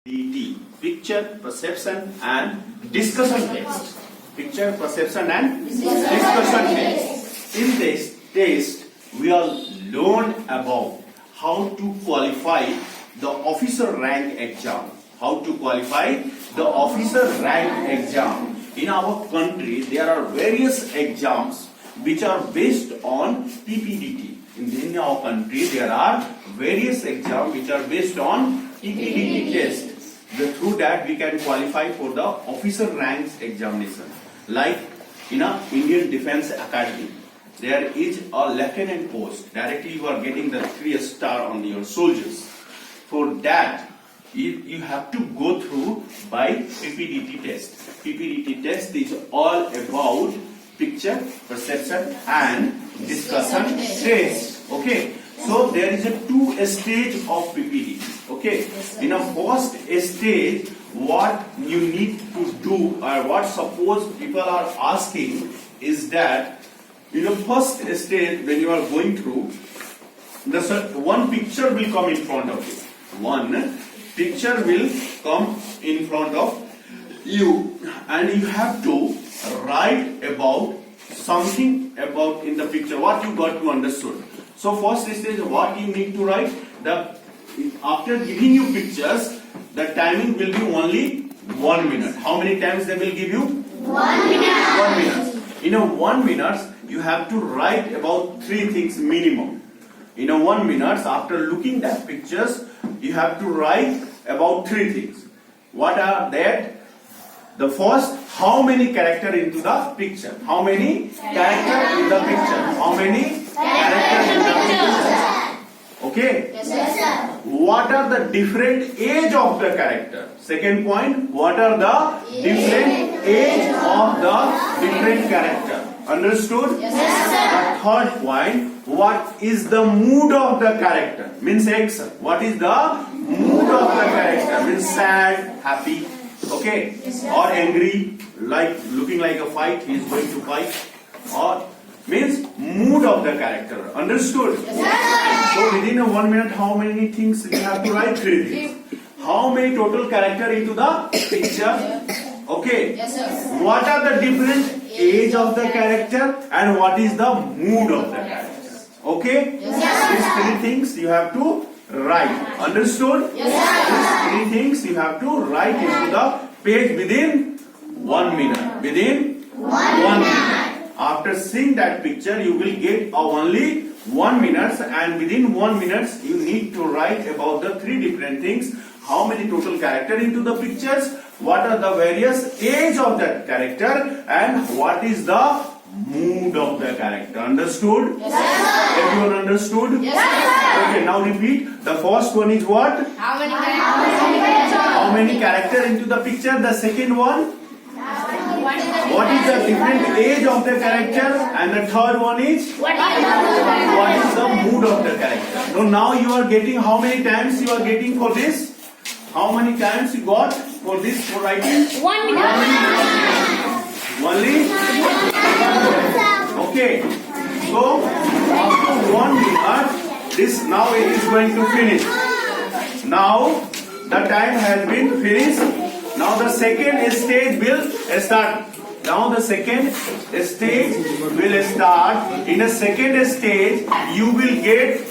PPDT, picture perception and discussion test. Picture perception and discussion test. In this test, we will learn about how to qualify the officer rank exam. How to qualify the officer rank exam. In our country, there are various exams which are based on PPDT. In our country, there are various exams which are based on PPDT test. Through that, we can qualify for the officer ranks examination. Like in a Indian Defence Academy, there is a lieutenant post. Directly, you are getting the 3-star on your soldiers. For that, you have to go through by PPDT test. PPDT test is all about picture perception and discussion test. Okay, so there is a 2 stage of PPDT. Okay, in a first stage, what you need to do, or what suppose people are asking, is that in the first stage, when you are going through, one picture will come in front of you. One picture will come in front of you, and you have to write about something about in the picture, what you got to understood. So first stage, what you need to write, after giving you pictures, the timing will be only 1 minute. How many times they will give you? 1 minute. 1 minute. In a 1 minute, you have to write about 3 things minimum. In a 1 minute, after looking at pictures, you have to write about 3 things. What are that? The first, how many characters into the picture? How many characters in the picture? How many characters in the picture? Okay? Yes, sir. What are the different age of the character? Second point, what are the different age of the different character? Understood? Yes, sir. The third point, what is the mood of the character? Means action. What is the mood of the character? Means sad, happy, okay, or angry, like looking like a fight, he is going to fight, or means mood of the character. Understood? Yes, so within a 1 minute, how many things you have to write? 3 things. How many total character into the picture? Okay. Yes, sir. What are the different age of the character and what is the mood of the character? Okay. Yes, sir. These 3 things you have to write. Understood? Yes, sir. These 3 things you have to write into the page within 1 minute. Within 1 minute. After seeing that picture, you will get only 1 minute, and within 1 minute, you need to write about the 3 different things. How many total character into the pictures? What are the various age of that character? And what is the mood of the character? Understood? Yes, sir. Everyone understood? Yes, sir. Okay, now repeat. The first one is what? How many characters? How many character into the picture? The second one? What is the different age of the character? And the third one is? What is the mood of the character? So now you are getting, how many times you are getting for this? How many times you got for this, for writing? 1 minute. Only? Okay. So after 1 minute, this now it is going to finish. Now the time has been finished. Now the second stage will start. Now the second stage will start. In the second stage, you will get,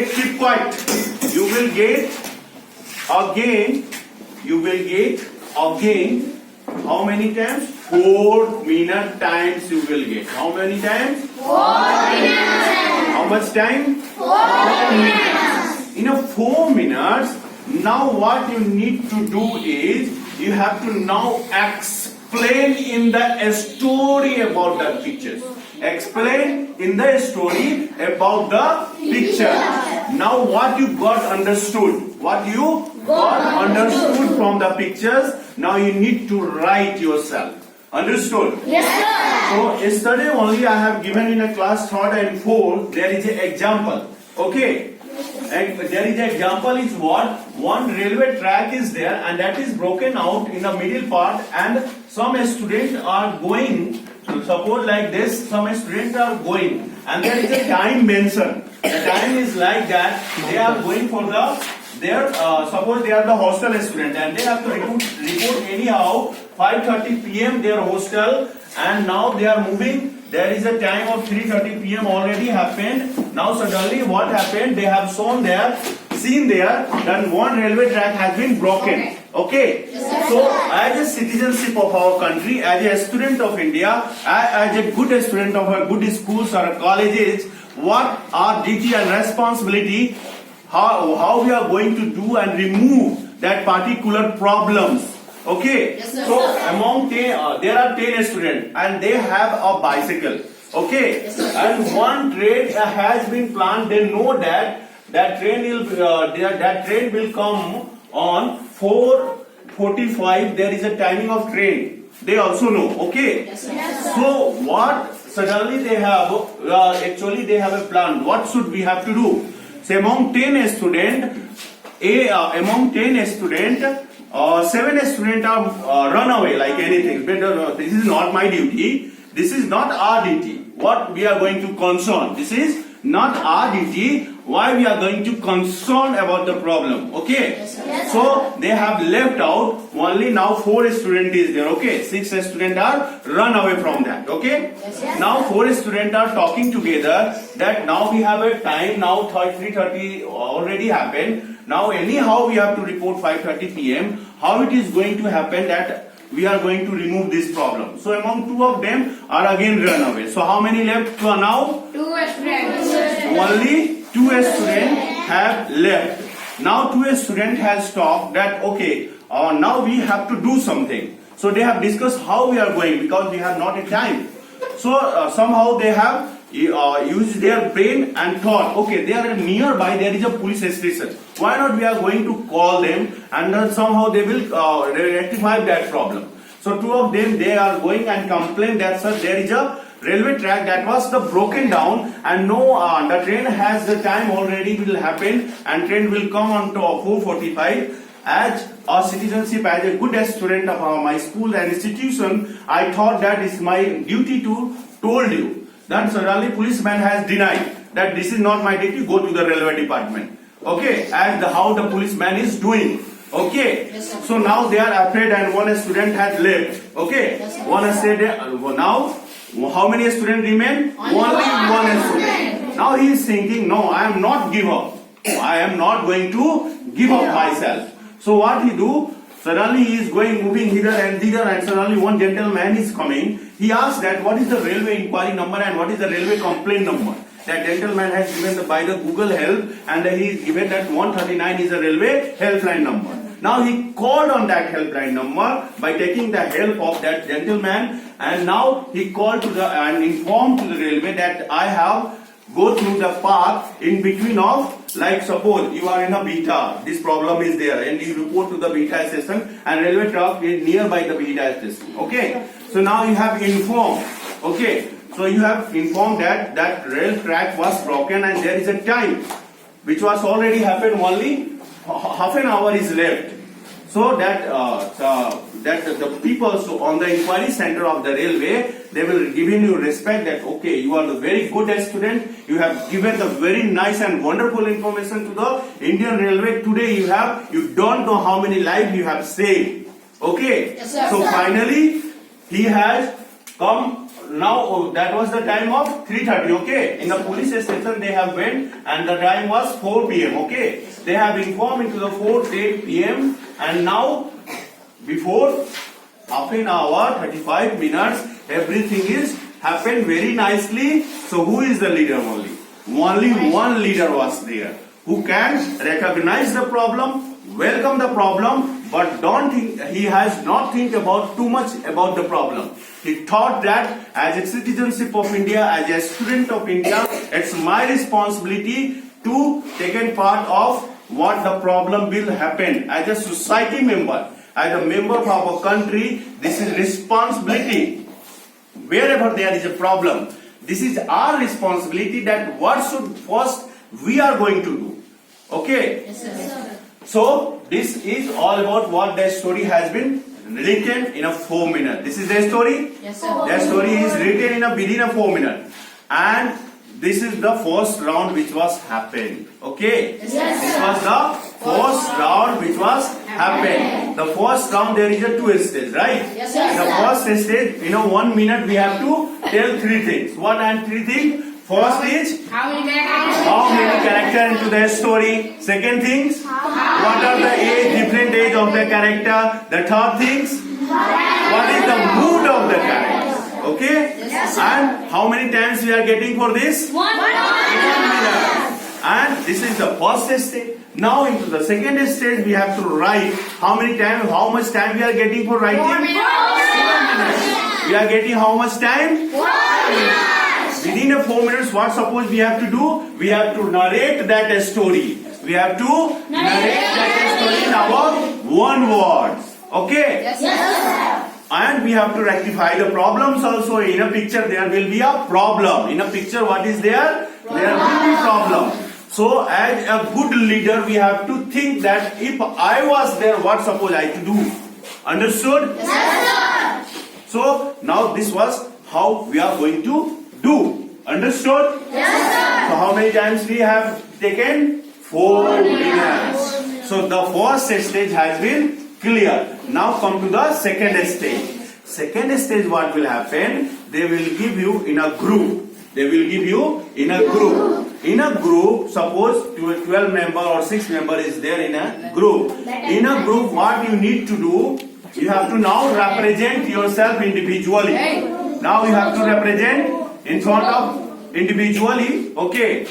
keep quiet. You will get again, how many times? 4 minute times you will get. How many times? 4 minutes. How much time? 4 minutes. In a 4 minutes, now what you need to do is, you have to now explain in the story about the pictures. Explain in the story about the picture. Now what you got understood? What you got understood from the pictures, now you need to write yourself. Understood? Yes, sir. So yesterday only I have given in a class 3rd and 4th, there is an example. Okay? And there is an example is what? One railway track is there and that is broken out in the middle part, and some students are going, suppose like this, some students are going and there is a time mentioned. The time is like that, they are going for the suppose they are the hostel student and they have to report anyhow 5:30 p.m. their hostel, and now they are moving. There is a time of 3:30 p.m. already happened. Now suddenly what happened? They have seen there that one railway track has been broken. Okay. So as a citizenship of our country, as a student of India, as a good student of our good schools or colleges, what are duty and responsibility? How we are going to do and remove that particular problems. Okay. So among 10, there are 10 students and they have a bicycle. Okay. And one train has been planned. They know that train will come on 4:45. There is a timing of train. They also know. Okay. So what suddenly they have actually they have a plan. What should we have to do? So among 10 students, 7 students are run away like anything. But this is not my duty. This is not our duty. What we are going to concern. This is not our duty. Why we are going to concern about the problem. Okay. So they have left out only now 4 students is there. Okay. 6 students are run away from that. Okay. Now 4 students are talking together that now we have a time. Now 3:30 already happened. Now anyhow we have to report 5:30 p.m. How it is going to happen that we are going to remove this problem. So among 2 of them are again run away. So how many left now? 2 students. Only 2 students have left. Now 2 students has talked that okay, now we have to do something. So they have discussed how we are going because we have not a time. So somehow they have used their brain and thought, okay, they are nearby, there is a police station. Why not we are going to call them and then somehow they will rectify that problem. So 2 of them, they are going and complain that sir, there is a railway track that was broken down and no, the train has the time already will happen and train will come on to 4:45. As a citizenship, as a good student of my school and institution, I thought that it's my duty to told you. Then suddenly policeman has denied that this is not my duty, go to the railway department. Okay, and how the policeman is doing. Okay, so now they are afraid and one student has left. Okay, one has said now how many students remain? Only one student. Now he is thinking, no, I am not give up. I am not going to give up myself. So what he do? Suddenly he is moving hither and thither, and suddenly one gentleman is coming. He asks that what is the railway inquiry number and what is the railway complaint number. That gentleman has given by the Google help, and he is given that 139 is a railway helpline number. Now he called on that helpline number by taking the help of that gentleman, and now he called to and informed to the railway that I have go through the path in between of, like suppose you are in a beta, this problem is there, and you report to the beta station and railway track is nearby the beta station. Okay, so now you have informed. Okay, so you have informed that rail track was broken and there is a time which was already happened, only half an hour is left. So that the people on the inquiry center of the railway, they will give you respect that okay, you are the very good student, you have given the very nice and wonderful information to the Indian Railway. Today you don't know how many lives you have saved. Okay, so finally he has come. Now that was the time of 3:30. Okay, in the police station they have went and the time was 4 p.m. Okay, they have informed into the 4:10 p.m. and now before half an hour 35 minutes everything is happened very nicely. So who is the leader? Only one leader was there who can recognize the problem, welcome the problem, but don't think, he has not think about too much about the problem. He thought that as a citizenship of India, as a student of India, it's my responsibility to take a part of what the problem will happen. As a society member, as a member of our country, this is responsibility. Wherever there is a problem, this is our responsibility that what should first we are going to do. Okay? So this is all about what the story has been written in a 4 minutes. This is the story. Yes, sir. The story is written within a 4 minutes, and this is the first round which was happened. Okay. Yes, this was the first round which was happened. The first round there is a two stage, right? Yes, sir. The first stage, 1 minute we have to tell three things. What and three things? First is How many characters? how many character into the story. Second things, what are the different age of the character. The third things, what is the mood of the character. Okay? Yes, And how many times we are getting for this? 1 minute. And this is the first stage. Now into the second stage we have to write how much time we are getting for writing? 4 minutes. We are getting how much time? 4 minutes. Within a 4 minutes, what suppose we have to do? We have to narrate that story. We have to narrate that story in our one word. Okay? Yes, sir. And we have to rectify the problems also. In a picture there will be a problem. In a picture what is there? There will be problem. So as a good leader we have to think that if I was there, what suppose I to do? Understood? Yes, sir. So now this was how we are going to do. Understood? Yes, sir. So how many times we have taken? 4 minutes. So the first stage has been clear. Now come to the second stage. Second stage what will happen? They will give you in a group. They will give you in a group. In a group, suppose 12 member or 6 member is there in a group. In a group what you need to do? You have to now represent yourself individually. Now you have to represent in front of individually. Okay.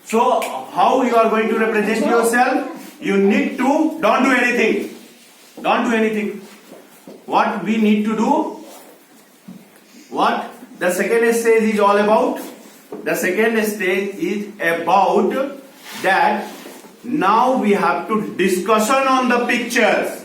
So how you are going to represent yourself? You need to don't do anything. Don't do anything. What we need to do? What the second stage is all about? The second stage is about that now we have to discussion on the pictures.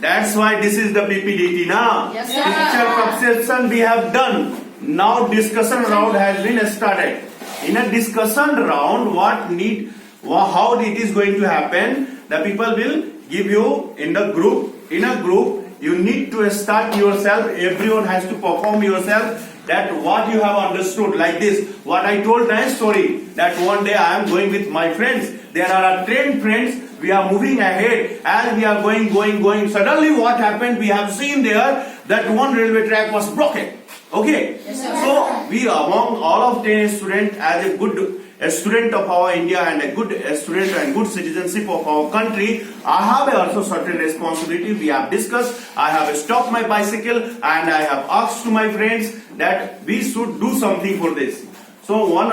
That's why this is the PPDT now. Yes, sir. Picture perception we have done. Now discussion round has been started. In a discussion round, how it is going to happen? The people will give you in the group. In a group, you need to start yourself. Everyone has to perform yourself. That what you have understood like this. What I told my story. That one day I am going with my friends. There are 10 friends. We are moving ahead. As we are going. Suddenly what happened? We have seen there that one railway track was broken. Okay. Yes, sir. So we among all of 10 students as a good student of our India and a good student and good citizenship of our country, I have also certain responsibility. We have discussed. I have stopped my bicycle and I have asked to my friends that we should do something for this. So one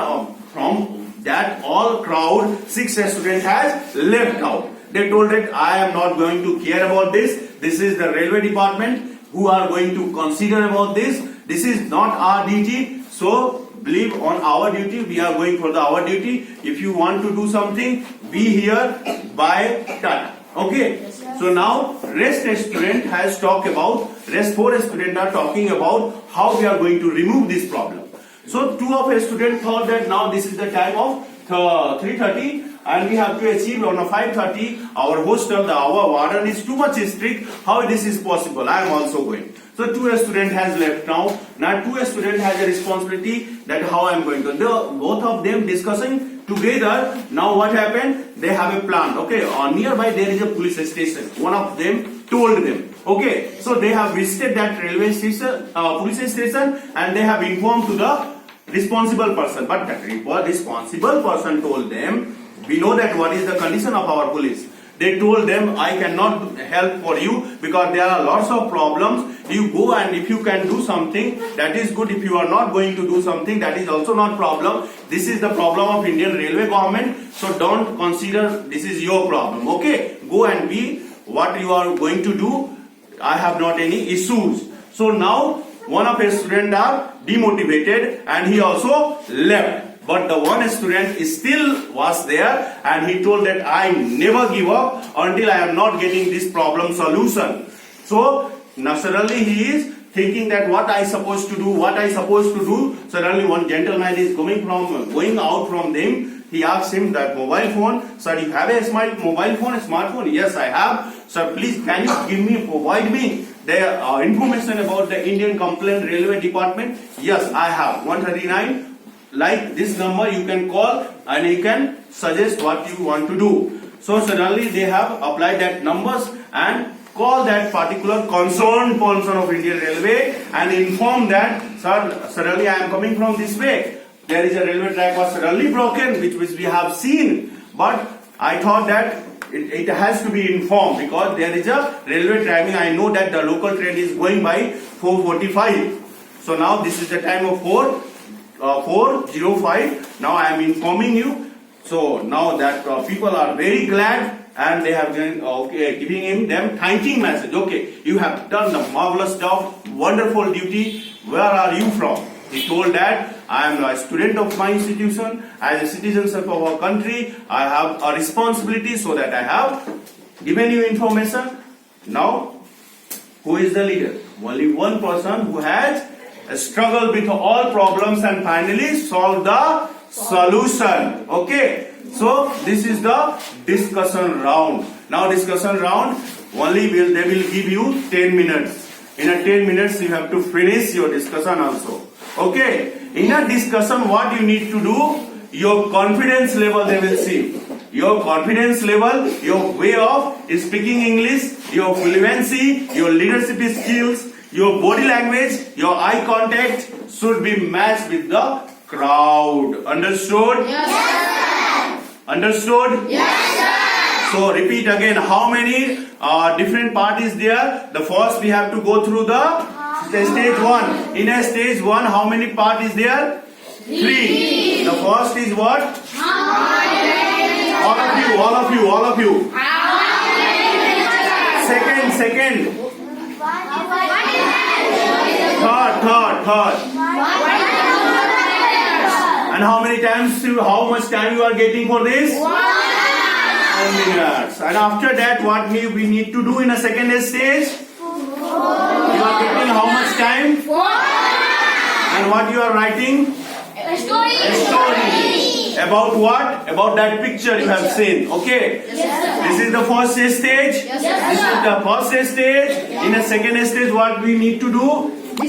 from that all crowd, 6 students has left out. They told that I am not going to care about this. This is the railway department who are going to consider about this. This is not our duty. So believe on our duty. We are going for our duty. If you want to do something, be here by Tata. Okay. So now rest student has talked about, rest 4 students are talking about how we are going to remove this problem. So 2 of a student thought that now this is the time of 3:30 and we have to achieve on a 5:30. Our hostel, our warden is too much strict. How this is possible? I am also going. So 2 student has left now. Now 2 student has a responsibility that how I am going to. Both of them discussing together. Now what happened? They have a plan. Okay, nearby there is a police station. One of them told them. Okay, so they have visited that railway station, police station, and they have informed to the responsible person. But that responsible person told them, we know that what is the condition of our police. They told them, I cannot help for you because there are lots of problems. You go and if you can do something, that is good. If you are not going to do something, that is also not problem. This is the problem of Indian Railway government. So don't consider this is your problem. Okay, go and be what you are going to do. I have not any issues. So now one of his students are demotivated and he also left. But the one student still was there and he told that I never give up until I am not getting this problem solution. So naturally he is thinking that what I supposed to do, Suddenly one gentleman is going out from them. He asked him that mobile phone. Sir, you have a smartphone? Yes, I have. Sir, please can you provide me the information about the Indian Complaint Railway Department? Yes, I have. 139. Like this number you can call and you can suggest what you want to do. So suddenly they have applied that numbers and call that particular concerned person of Indian Railway and inform that, sir, suddenly I am coming from this way. There is a railway track was suddenly broken, which we have seen. But I thought that it has to be informed because there is a railway timing. I know that the local train is going by 4:45. So now this is the time of 4:05. Now I am informing you. So now that people are very glad and they have been giving him them thanking message. Okay, you have done the marvelous job, wonderful duty. Where are you from? He told that I am a student of my institution. As a citizen of our country, I have a responsibility, so that I have given you information. Now, who is the leader? Only one person who has struggled with all problems and finally solved the solution. Okay, so this is the discussion round. Now discussion round, they will give you 10 minutes. In a 10 minutes you have to finish your discussion also. Okay, in a discussion what you need to do, your confidence level they will see. Your confidence level, your way of speaking English, your fluency, your leadership skills, your body language, your eye contact should be matched with the crowd. Understood? Yes, sir. Understood? Yes, sir. So repeat again, how many different parts is there? The first we have to go through the stage 1. In a stage 1, how many parts is there? 3. The first is what? All of you. Second. Third. And how much time you are getting for this? 10 minutes. And after that, what we need to do in a second stage? You are getting how much time? 4. And what you are writing? A story. A story. About what? About that picture you have seen. Okay. Yes, sir. This is the first stage. Yes, This is the first stage. In a second stage, what we need to do? In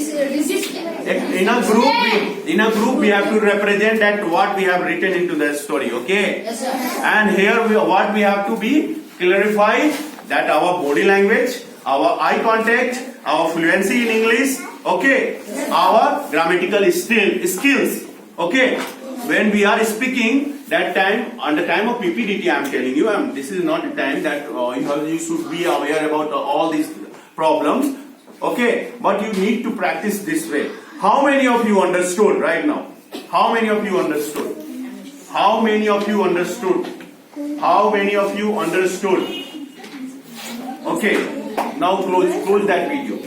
a group we have to represent that what we have written into the story. Okay. Yes, sir. And here what we have to be clarify that our body language, our eye contact, our fluency in English, okay, our grammatical skills, okay. When we are speaking, that time, on the time of PPDT, I am telling you, this is not a time that you should be aware about all these problems, okay. But you need to practice this way. How many of you understood right now? How many of you understood? How many of you understood? How many of you understood? Okay, now close that video.